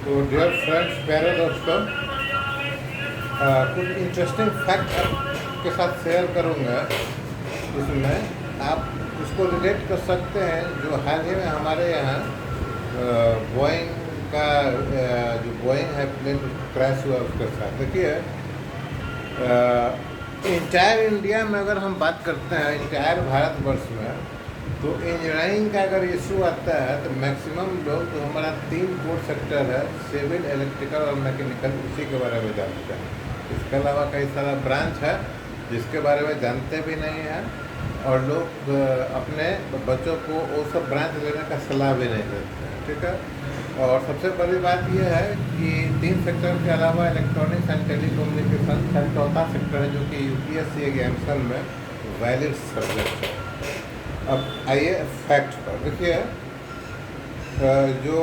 तो dear friends, प्यारे दोस्तों, कुछ इंटरेस्टिंग फैक्ट आपके साथ शेयर करूंगा। इसमें आप उसको रिलेट कर सकते हैं जो हाल ही में हमारे यहाँ बोइंग का जो बोइंग है प्लेन क्रैश हुआ उसके साथ। देखिए, इंटायर इंडिया में अगर हम बात करते हैं, इंटायर भारतवर्ष में, तो इंजीनियरिंग का अगर इशू आता है तो मैक्सिमम लोग जो हमारा 3 कोर सेक्टर है, सिविल, इलेक्ट्रिकल और मैकेनिकल, उसी के बारे में जानते हैं। इसके अलावा कई सारा ब्रांच है जिसके बारे में जानते भी नहीं हैं, और लोग अपने बच्चों को वो सब ब्रांच लेने का सलाह भी नहीं देते हैं। ठीक है। और सबसे बड़ी बात यह है कि 3 सेक्टर के अलावा इलेक्ट्रॉनिक्स एंड टेलीकम्युनिकेशन का चौथा सेक्टर है, जो कि यूपीएससी एग्जामिनेशन में वैलिड सब्जेक्ट है। अब आइए फैक्ट पर। देखिए, जो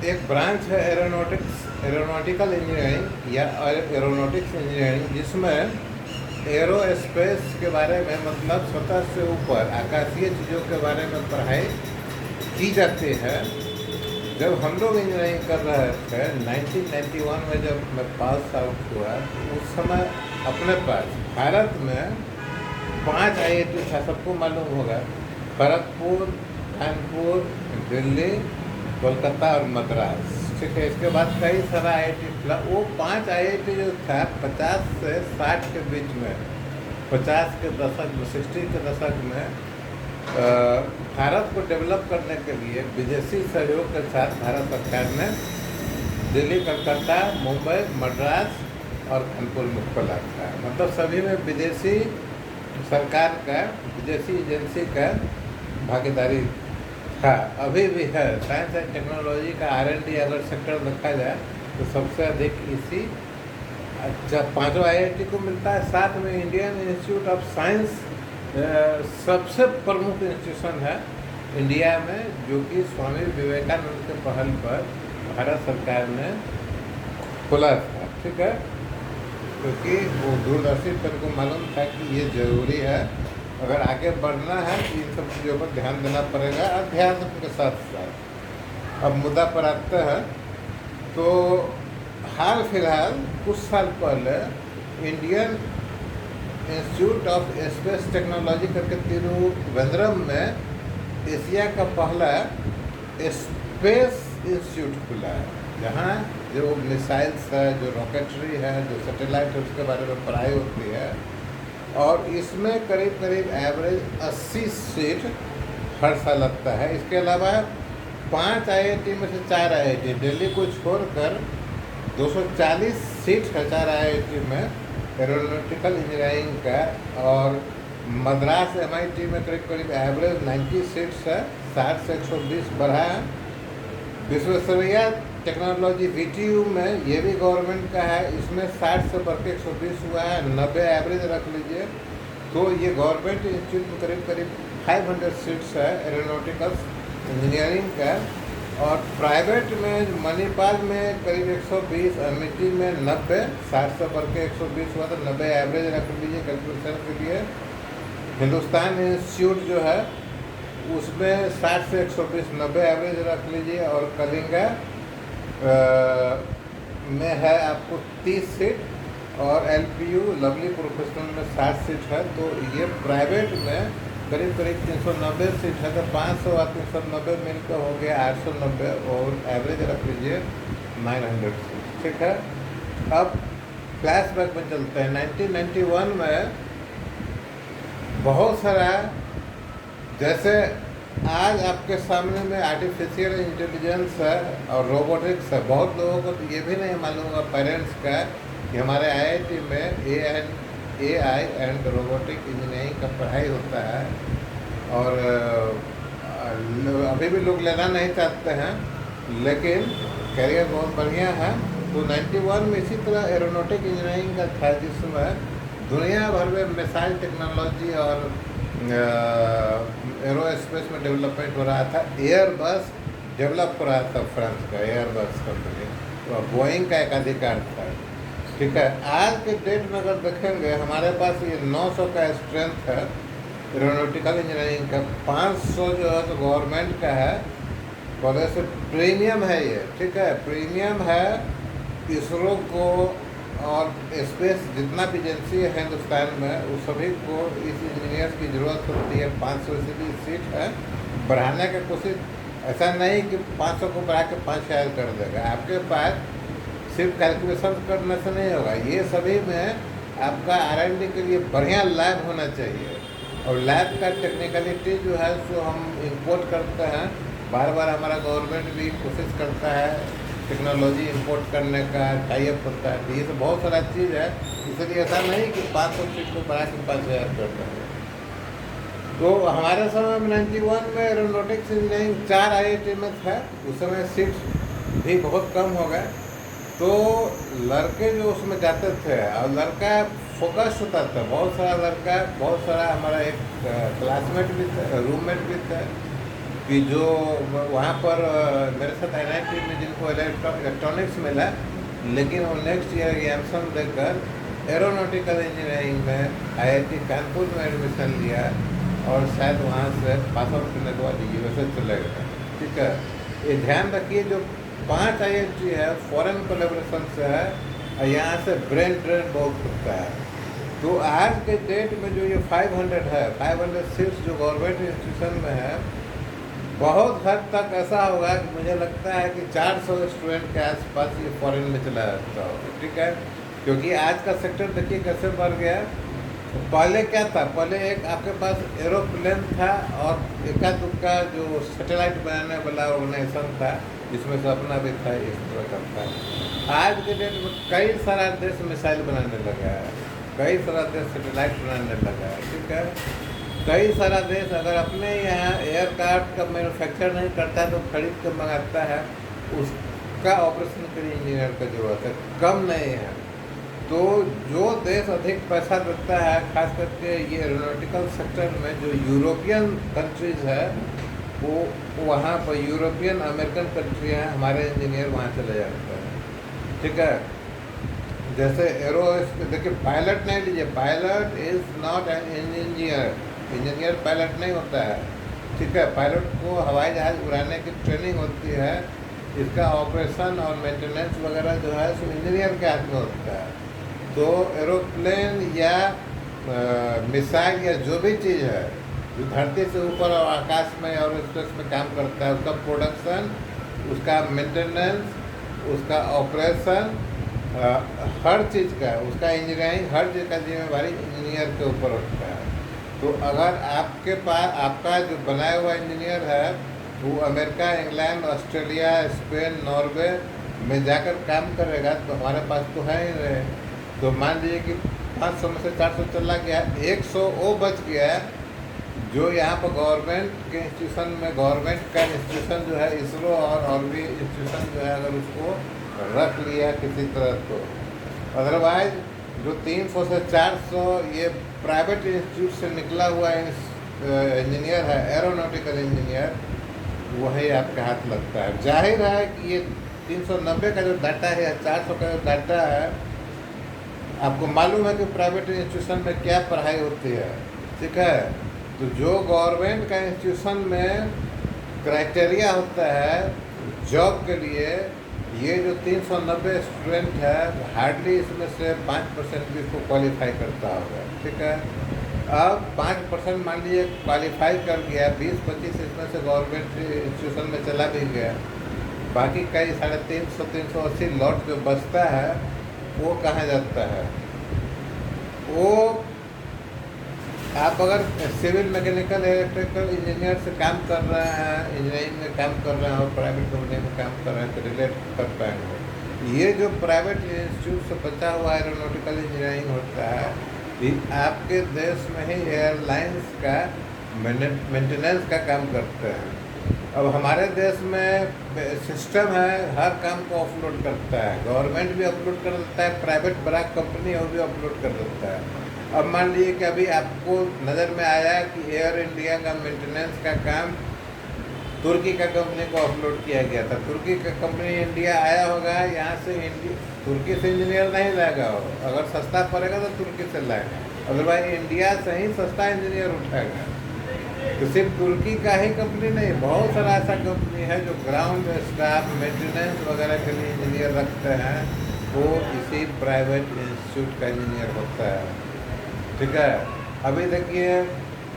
एक ब्रांच है एरोनॉटिकल इंजीनियरिंग या एरोनॉटिक्स इंजीनियरिंग, जिसमें एरोस्पेस के बारे में, मतलब सतह से ऊपर आकाशीय चीज़ों के बारे में पढ़ाई की जाती है। जब हम लोग इंजीनियरिंग कर रहे थे 1991 में, जब मैं पास आउट हुआ, उस समय अपने पास भारत में 5 IIT था। सबको मालूम होगा, खड़गपुर, कानपुर, दिल्ली, कोलकाता और मद्रास। ठीक है। इसके बाद कई सारा IIT था। वो 5 IIT जो था 50 से 60 के बीच में, 50 के दशक में, 60 के दशक में भारत को डेवलप करने के लिए विदेशी सहयोग के साथ भारत सरकार ने दिल्ली, कलकत्ता, मुंबई, मद्रास और कानपुर में खोला था। मतलब सभी में विदेशी सरकार का, विदेशी एजेंसी का भागीदारी था, अभी भी है। साइंस एंड टेक्नोलॉजी का R&D अगर सेक्टर देखा जाए तो सबसे अधिक इसी 5 IIT को मिलता है। साथ में इंडियन इंस्टीट्यूट ऑफ साइंस सबसे प्रमुख इंस्टीट्यूशन है इंडिया में, जो कि स्वामी विवेकानंद के पहल पर भारत सरकार ने खोला था। ठीक है। क्योंकि वो दूरदर्शी पर को मालूम था कि ये ज़रूरी है, अगर आगे बढ़ना है तो इन सब चीज़ों पर ध्यान देना पड़ेगा, अध्यात्म के साथ साथ। अब मुद्दा पर आते हैं, तो हाल फिलहाल कुछ साल पहले Indian institute of space technology करके तिरुवनंतपुरम में एशिया का पहला स्पेस इंस्टीट्यूट खुला है, जहाँ जो मिसाइल्स है, जो रॉकेटरी है, जो सैटेलाइट है, उसके बारे में पढ़ाई होती है। और इसमें करीब करीब एवरेज 80 सीट हर साल लगता है। इसके अलावा 5 IIT में से 4 IIT, दिल्ली को छोड़कर 240 सीट है 4 IIT में एरोनॉटिकल इंजीनियरिंग का, और मद्रास MIT में करीब करीब एवरेज 90 सीट्स है, 60 से 120 बढ़ा है। विश्वेश्वरैया टेक्नोलॉजी VTU में, ये भी गवर्नमेंट का है, इसमें 60 से बढ़ के 120 हुआ है, 90 एवरेज रख लीजिए। तो ये गवर्नमेंट इंस्टीट्यूट में करीब करीब 500 सीट्स है एरोनॉटिकल इंजीनियरिंग का। और प्राइवेट में मणिपाल में करीब 120, अमेठी में 90, 60 से बढ़ के 120 हुआ, तो 90 एवरेज रख लीजिए कैलकुलेशन के लिए। हिंदुस्तान इंस्टीट्यूट जो है उसमें 60 से 120, 90 एवरेज रख लीजिए। और कलिंगा में है आपको 30 सीट, और LPU लवली प्रोफेशनल में 60 सीट है। तो ये प्राइवेट में करीब करीब 390 सीट है, तो 500 और 390 मिलकर हो गया 890, और एवरेज रख लीजिए 900 सीट। ठीक है। अब फ्लैशबैक में चलते हैं। 1991 में बहुत सारा, जैसे आज आपके सामने में आर्टिफिशियल इंटेलिजेंस है और रोबोटिक्स है, बहुत लोगों को तो ये भी नहीं मालूम होगा, पेरेंट्स का, कि हमारे IIT में AI एंड रोबोटिक इंजीनियरिंग का पढ़ाई होता है। और अभी भी लोग लेना नहीं चाहते हैं, लेकिन करियर बहुत बढ़िया है। तो 91 में इसी तरह एरोनॉटिक इंजीनियरिंग का था, जिसमें दुनिया भर में मिसाइल टेक्नोलॉजी और एरोस्पेस में डेवलपमेंट हो रहा था। एयरबस डेवलप हो रहा था, फ्रांस का एयरबस कंपनी, तो बोइंग का एक अधिकार था। ठीक है। आज के डेट में अगर देखेंगे, हमारे पास ये 900 का स्ट्रेंथ है एरोनॉटिकल इंजीनियरिंग का, 500 जो है तो गवर्नमेंट का है, स्कॉलरशिप प्रीमियम है ये, ठीक है, प्रीमियम है। इसरो को और स्पेस जितना भी एजेंसी है हिंदुस्तान में, उस सभी को इस इंजीनियर की ज़रूरत होती है। 500 से भी सीट है, बढ़ाने की कोशिश, ऐसा नहीं कि 500 को बढ़ा के 5000 कर देगा। आपके पास सिर्फ कैलकुलेशन करने से नहीं होगा, ये सभी में आपका R&D के लिए बढ़िया लैब होना चाहिए। और लैब का टेक्निकलिटी जो है सो हम इंपोर्ट करते हैं, बार बार हमारा गवर्नमेंट भी कोशिश करता है टेक्नोलॉजी इंपोर्ट करने का, टाइप होता है। तो ये तो बहुत सारा चीज़ है, इसलिए ऐसा नहीं कि 500 सीट को बढ़ा के 5000 करता है। तो हमारे समय में 91 में एरोनॉटिक्स इंजीनियरिंग 4 IIT में था, उस समय सीट भी बहुत कम हो गए। तो लड़के जो उसमें जाते थे और लड़का फोकस होता था, बहुत सारा लड़का, बहुत सारा हमारा एक क्लासमेट भी था, रूममेट भी था कि जो वहाँ पर मेरे साथ NIT में जिनको इलेक्ट्रॉनिक्स मिला, लेकिन वो नेक्स्ट ईयर एग्जाम देकर एरोनॉटिकल इंजीनियरिंग में IIT कानपुर में एडमिशन लिया और शायद वहाँ से पास आउट करने के बाद USA चले गए। ठीक है, ये ध्यान रखिए, जो 5 IIT है फॉरेन कोलेब्रेशन से है और यहाँ से ब्रेन ड्रेन बहुत होता है। तो आज के डेट में जो ये 500 है, 500 सीट्स जो गवर्नमेंट इंस्टीट्यूशन में है, बहुत हद तक ऐसा होगा कि मुझे लगता है कि 400 स्टूडेंट के आसपास ये फॉरेन में चला जाता होगा। ठीक है, क्योंकि आज का सेक्टर देखिए कैसे बढ़ गया। पहले क्या था, पहले एक आपके पास एरोप्लेन था और इक्का दुक्का जो सैटेलाइट बनाने वाला ऑर्गेनाइजेशन था, जिसमें से अपना भी था, इस तरह करता है। आज के डेट में कई सारा देश मिसाइल बनाने लगा है, कई सारा देश सैटेलाइट बनाने लगा है। ठीक है, कई सारा देश अगर अपने यहाँ एयरक्राफ्ट का मैन्युफैक्चर नहीं करता है तो खरीद कर मंगाता है, उसका ऑपरेशन के लिए इंजीनियर की ज़रूरत है, कम नहीं है। तो जो देश अधिक पैसा देता है, खास करके ये एरोनॉटिकल सेक्टर में, जो यूरोपियन कंट्रीज़ है, वो वहाँ पर यूरोपियन अमेरिकन कंट्री हैं, हमारे इंजीनियर वहाँ चले जाते हैं। ठीक है, जैसे एरो देखिए, पायलट नहीं लीजिए, pilot is not an engineer, engineer pilot नहीं होता है। ठीक है, पायलट को हवाई जहाज़ उड़ाने की ट्रेनिंग होती है, इसका ऑपरेशन और मेंटेनेंस वगैरह जो है सो इंजीनियर के हाथ में होता है। तो एरोप्लेन या मिसाइल या जो भी चीज़ है जो धरती से ऊपर और आकाश में और स्पेस में काम करता है, उसका प्रोडक्शन, उसका मेंटेनेंस, उसका ऑपरेशन, हर चीज़ का, उसका इंजीनियरिंग, हर चीज़ का जिम्मेवारी इंजीनियर के ऊपर होता है। तो अगर आपके पास आपका जो बनाया हुआ इंजीनियर है वो America, England, Australia, Spain, Norway में जाकर काम करेगा, तो हमारे पास तो है ही नहीं। तो मान लीजिए कि 500 में से 400 चला गया, 100 वो बच गया जो यहाँ पर गवर्नमेंट के इंस्टीट्यूशन में, गवर्नमेंट का इंस्टीट्यूशन जो है इसरो और भी इंस्टीट्यूशन जो है, अगर उसको रख लिया किसी तरह, तो अदरवाइज जो 300 से 400 ये प्राइवेट इंस्टीट्यूट से निकला हुआ इंजीनियर है, एरोनॉटिकल इंजीनियर, वही आपके हाथ लगता है। जाहिर है कि ये 390 का जो डाटा है या 400 का जो डाटा है, आपको मालूम है कि प्राइवेट इंस्टीट्यूशन में क्या पढ़ाई होती है। ठीक है, तो जो गवर्नमेंट का इंस्टीट्यूशन में क्राइटेरिया होता है जॉब के लिए, ये जो 390 स्टूडेंट है, हार्डली इसमें से 5% भी इसको क्वालिफाई करता होगा। ठीक है, अब 5% मान लीजिए क्वालिफाई कर गया, 20-25 इसमें से गवर्नमेंट इंस्टीट्यूशन में चला भी गया, बाकी कई 350-380 लॉट जो बचता है वो कहाँ जाता है? वो आप अगर सिविल, मैकेनिकल, इलेक्ट्रिकल इंजीनियर से काम कर रहे हैं, इंजीनियरिंग में काम कर रहे हैं और प्राइवेट कंपनी में काम कर रहे हैं, तो रिलेट कर पाएंगे। ये जो प्राइवेट इंस्टीट्यूट से बचा हुआ एरोनॉटिकल इंजीनियरिंग होता है, ये आपके देश में ही एयरलाइंस का मेंटेनेंस का काम करते हैं। अब हमारे देश में सिस्टम है, हर काम को अपलोड करता है, गवर्नमेंट भी अपलोड कर देता है, प्राइवेट बड़ा कंपनी वो भी अपलोड कर देता है। अब मान लीजिए कि अभी आपको नज़र में आया कि एयर इंडिया का मेंटेनेंस का काम तुर्की का कंपनी को अपलोड किया गया था। तुर्की का कंपनी इंडिया आया होगा, यहाँ से तुर्की से इंजीनियर नहीं लाएगा, अगर सस्ता पड़ेगा तो तुर्की से लाएगा, अदरवाइज इंडिया से ही सस्ता इंजीनियर उठाएगा। तो सिर्फ तुर्की का ही कंपनी नहीं, बहुत सारा ऐसा कंपनी है जो ग्राउंड स्टाफ मेंटेनेंस वगैरह के लिए इंजीनियर रखते हैं, वो इसी प्राइवेट इंस्टीट्यूट का इंजीनियर होता है। ठीक है, अभी देखिए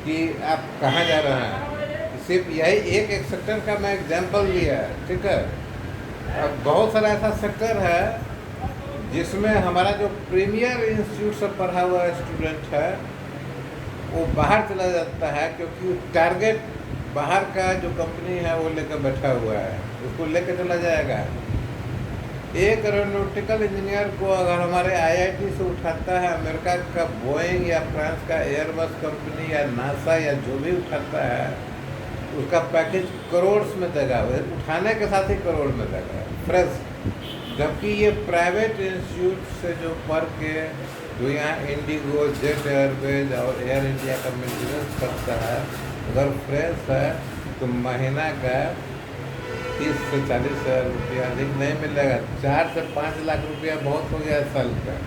कि आप कहाँ जा रहे हैं, सिर्फ यही एक सेक्टर का मैं एग्जांपल दिया है। ठीक है, अब बहुत सारा ऐसा सेक्टर है जिसमें हमारा जो प्रीमियर इंस्टीट्यूट से पढ़ा हुआ स्टूडेंट है वो बाहर चला जाता है, क्योंकि टारगेट बाहर का जो कंपनी है वो लेकर बैठा हुआ है, उसको लेकर चला जाएगा। एक एरोनॉटिकल इंजीनियर को अगर हमारे आईआईटी से उठाता है अमेरिका का बोइंग या फ्रांस का एयरबस कंपनी या नासा या जो भी उठाता है, उसका पैकेज करोड़ में देगा, उठाने के साथ ही करोड़ में देगा फ्रेश। जबकि ये प्राइवेट इंस्टीट्यूट से जो पढ़ के जो यहाँ इंडिगो, जेट एयरवेज और एयर इंडिया का मेंटेनेंस करता है, अगर फ्रेश है तो महीना का 30 से 40 हज़ार रुपया अधिक नहीं मिलेगा। 4 से 5 लाख रुपया बहुत हो गया साल का।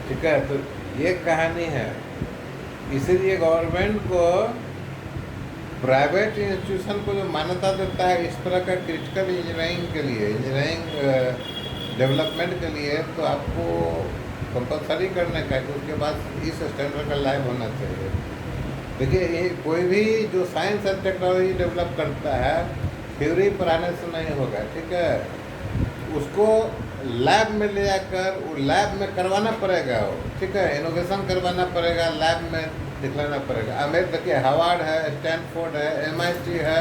ठीक है, तो ये कहानी है। इसीलिए गवर्नमेंट को प्राइवेट इंस्टीट्यूशन को जो मान्यता देता है इस तरह का क्रिटिकल इंजीनियरिंग के लिए, इंजीनियरिंग डेवलपमेंट के लिए, तो आपको कंपलसरी करने का कि उसके बाद इस स्टैंडर्ड का लाइव होना चाहिए। देखिए, ये कोई भी जो साइंस एंड टेक्नोलॉजी डेवलप करता है थ्योरी पढ़ाने से नहीं होगा। ठीक है, उसको लैब में ले जाकर वो लैब में करवाना पड़ेगा वो। ठीक है, इनोवेशन करवाना पड़ेगा, लैब में दिखलाना पड़ेगा। अमेरिका देखिए, हार्वर्ड है, स्टैनफोर्ड है, MIT है,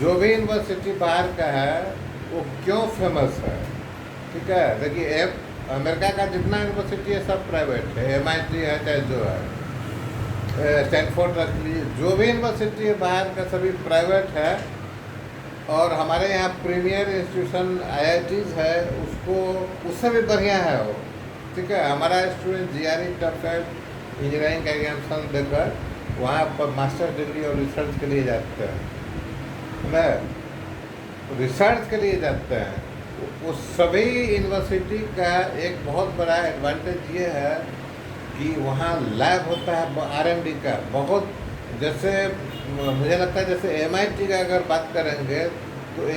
जो भी यूनिवर्सिटी बाहर का है वो क्यों फेमस है। ठीक है, देखिए अमेरिका का जितना यूनिवर्सिटी है सब प्राइवेट है, MIT है चाहे जो है, स्टैनफोर्ड रख लीजिए, जो भी यूनिवर्सिटी है बाहर का सभी प्राइवेट है। और हमारे यहाँ प्रीमियर इंस्टीट्यूशन IITs है, उसको उससे भी बढ़िया है वो। ठीक है, हमारा स्टूडेंट GRE टफेड इंजीनियरिंग का एग्जामिनेशन देकर वहाँ पर मास्टर डिग्री और रिसर्च के लिए जाते हैं, रिसर्च के लिए जाते हैं। उस सभी यूनिवर्सिटी का एक बहुत बड़ा एडवांटेज ये है कि वहाँ लैब होता है R&D का बहुत। जैसे मुझे लगता है जैसे MIT का अगर बात करेंगे